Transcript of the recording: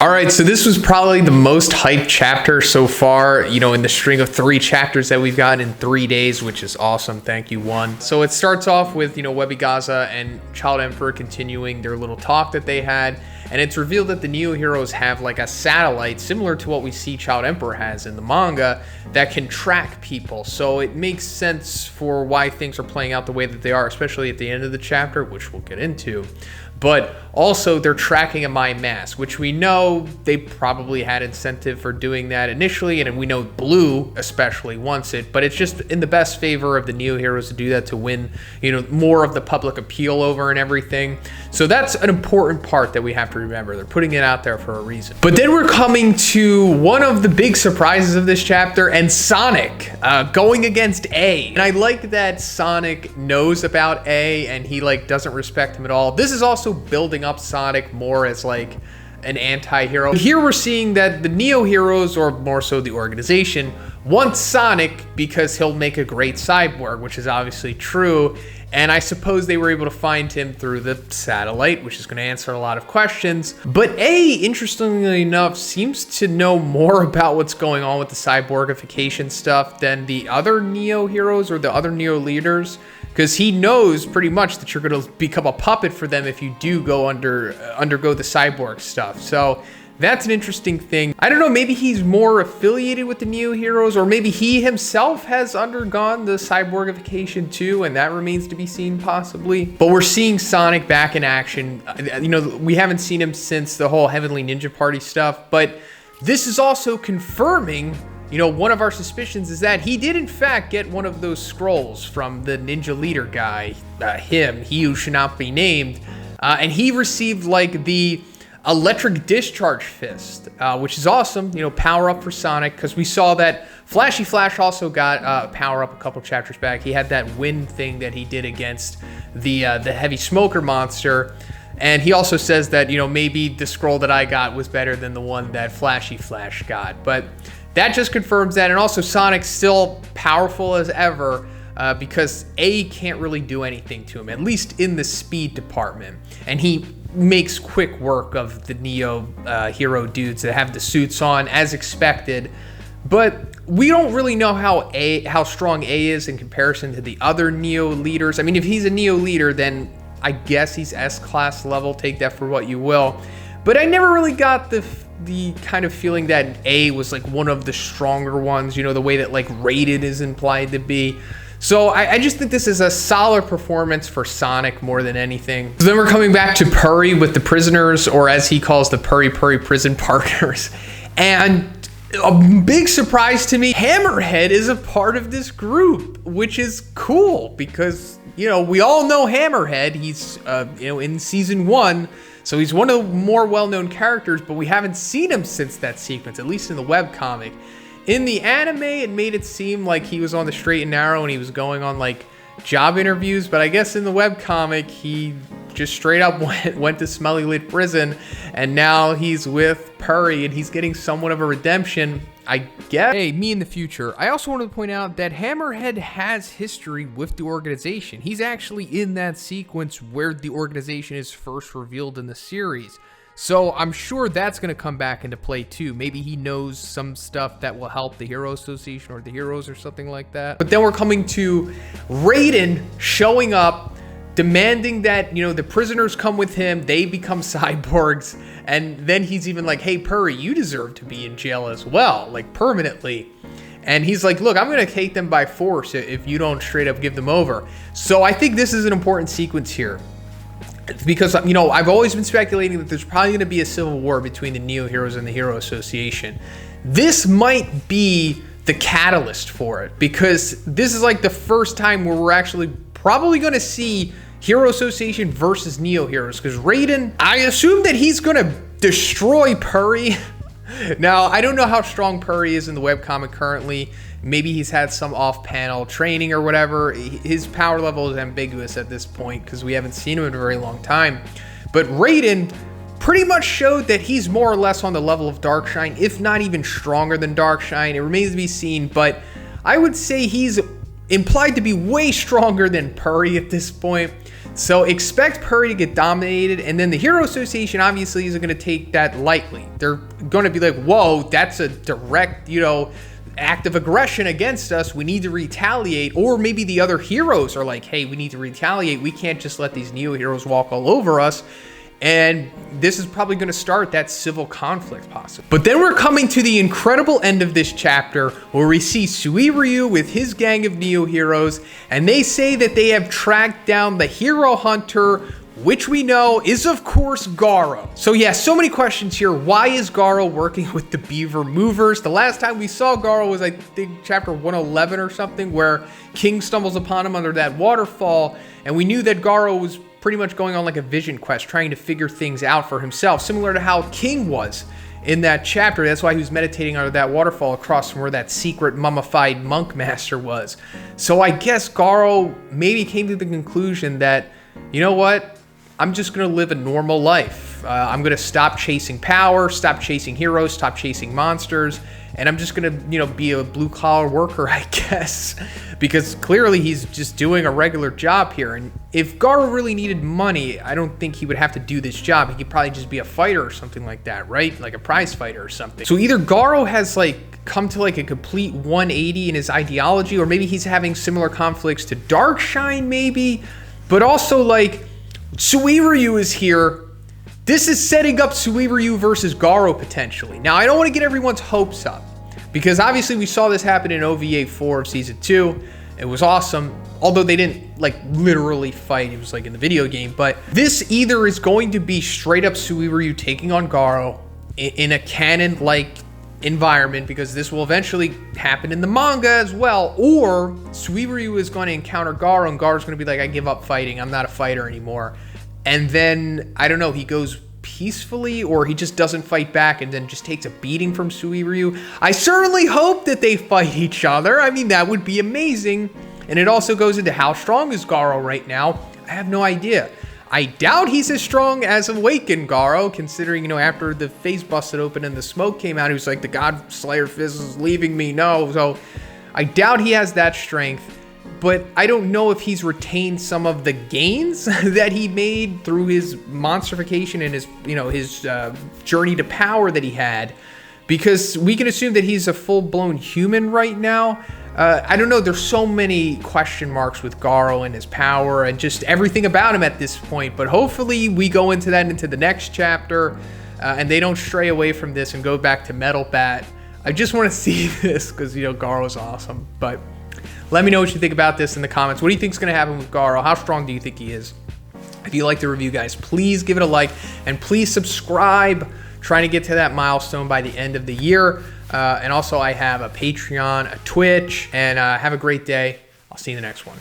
All right, so this was probably the most hyped chapter so far, in the string of 3 chapters that we've gotten in 3 days, which is awesome. Thank you, One. So it starts off with, Webby Gaza and Child Emperor continuing their little talk that they had. And it's revealed that the Neo Heroes have like a satellite similar to what we see Child Emperor has in the manga that can track people. So it makes sense for why things are playing out the way that they are, especially at the end of the chapter, which we'll get into. But also they're tracking a My Mask, which we know they probably had incentive for doing that initially, and we know Blue especially wants it, but it's just in the best favor of the Neo Heroes to do that to win, more of the public appeal over and everything. So that's an important part that we have to remember. They're putting it out there for a reason. But then we're coming to one of the big surprises of this chapter, and Sonic going against A. And I like that Sonic knows about A and he doesn't respect him at all. This is also building up Sonic more as an anti-hero. Here we're seeing that the Neo Heroes, or more so the organization, want Sonic because he'll make a great cyborg, which is obviously true. And I suppose they were able to find him through the satellite, which is going to answer a lot of questions. But A, interestingly enough, seems to know more about what's going on with the cyborgification stuff than the other Neo Heroes or the other Neo leaders, because he knows pretty much that you're going to become a puppet for them if you do go undergo the cyborg stuff. So that's an interesting thing. I don't know, maybe he's more affiliated with the Neo Heroes, or maybe he himself has undergone the cyborgification too, and that remains to be seen possibly. But we're seeing Sonic back in action. We haven't seen him since the whole Heavenly Ninja Party stuff, but this is also confirming, one of our suspicions is that he did in fact get one of those scrolls from the ninja leader guy, he who should not be named, and he received the electric discharge fist, which is awesome, power up for Sonic, because we saw that Flashy Flash also got power up a couple chapters back. He had that wind thing that he did against the heavy smoker monster, and he also says that maybe the scroll that I got was better than the one that Flashy Flash got, but that just confirms that. And also Sonic's still powerful as ever, because A can't really do anything to him, at least in the speed department, and he makes quick work of the Neo hero dudes that have the suits on as expected. But we don't really know how strong A is in comparison to the other Neo leaders. I mean, if he's a Neo leader, then I guess he's S-class level, take that for what you will. But I never really got the kind of feeling that A was one of the stronger ones, the way that rated is implied to be. So I just think this is a solid performance for Sonic more than anything. So then we're coming back to Purry with the prisoners, or as he calls the Purry prison partners. And a big surprise to me, Hammerhead is a part of this group, which is cool because, we all know Hammerhead. He's, in season 1. So he's one of the more well-known characters, but we haven't seen him since that sequence, at least in the webcomic. In the anime, it made it seem like he was on the straight and narrow and he was going on job interviews, but I guess in the webcomic, he just straight up went to Smelly Lid Prison, and now he's with Purry and he's getting somewhat of a redemption, I guess. Hey, me in the future. I also wanted to point out that Hammerhead has history with the organization. He's actually in that sequence where the organization is first revealed in the series. So I'm sure that's going to come back into play too. Maybe he knows some stuff that will help the Hero Association or the Heroes or something like that. But then we're coming to Raiden showing up, demanding that, the prisoners come with him, they become cyborgs, and then he's even like, hey, Purry, you deserve to be in jail as well, permanently. And he's like, look, I'm going to take them by force if you don't straight up give them over. So I think this is an important sequence here. Because, I've always been speculating that there's probably going to be a civil war between the Neo Heroes and the Hero Association. This might be the catalyst for it, because this is the first time where we're actually probably going to see Hero Association versus Neo Heroes, because Raiden, I assume that he's going to destroy Purry. Now, I don't know how strong Purry is in the webcomic currently. Maybe he's had some off-panel training or whatever. His power level is ambiguous at this point because we haven't seen him in a very long time. But Raiden pretty much showed that he's more or less on the level of Darkshine, if not even stronger than Darkshine. It remains to be seen, but I would say he's implied to be way stronger than Purry at this point. So expect Purdy to get dominated, and then the Hero Association obviously isn't going to take that lightly. They're going to be like, whoa, that's a direct, act of aggression against us. We need to retaliate. Or maybe the other heroes are like, hey, we need to retaliate. We can't just let these Neo heroes walk all over us. And this is probably going to start that civil conflict possibly. But then we're coming to the incredible end of this chapter where we see Suiryu with his gang of Neo heroes, and they say that they have tracked down the hero hunter, which we know is of course Garo. So yeah, so many questions here. Why is Garo working with the Beaver Movers? The last time we saw Garo was, I think, chapter 111 or something, where King stumbles upon him under that waterfall, and we knew that Garo was pretty much going on like a vision quest, trying to figure things out for himself, similar to how King was in that chapter. That's why he was meditating under that waterfall across from where that secret mummified monk master was. So I guess Garo maybe came to the conclusion that, you know what? I'm just going to live a normal life. I'm going to stop chasing power, stop chasing heroes, stop chasing monsters, and I'm just going to, be a blue-collar worker, I guess, because clearly he's just doing a regular job here. And if Garo really needed money, I don't think he would have to do this job. He could probably just be a fighter or something like that, right? Like a prize fighter or something. So either Garo has come to a complete 180 in his ideology, or maybe he's having similar conflicts to Darkshine maybe, but also Suiryu is here. This is setting up Suiryu versus Garo potentially. Now, I don't want to get everyone's hopes up, because obviously we saw this happen in OVA 4 of Season 2. It was awesome, although they didn't literally fight. It was in the video game. But this either is going to be straight up Suiryu taking on Garo in a canon-like environment, because this will eventually happen in the manga as well, or Suiryu is going to encounter Garo, and Garo's going to be like, I give up fighting, I'm not a fighter anymore. And then, I don't know, he goes peacefully, or he just doesn't fight back and then just takes a beating from Suiryu. I certainly hope that they fight each other. I mean, that would be amazing. And it also goes into how strong is Garo right now. I have no idea. I doubt he's as strong as Awakened Garo, considering, after the face busted open and the smoke came out, he was like, the God Slayer Fist is leaving me, no. So I doubt he has that strength, but I don't know if he's retained some of the gains that he made through his monstrification and his, his journey to power that he had, because we can assume that he's a full-blown human right now. I don't know, there's so many question marks with Garo and his power and just everything about him at this point, but hopefully we go into that into the next chapter and they don't stray away from this and go back to Metal Bat. I just want to see this because, Garo's awesome. But let me know what you think about this in the comments. What do you think is going to happen with Garo? How strong do you think he is? If you like the review, guys, please give it a like and please subscribe. Trying to get to that milestone by the end of the year. And also I have a Patreon, a Twitch, and have a great day. I'll see you in the next one.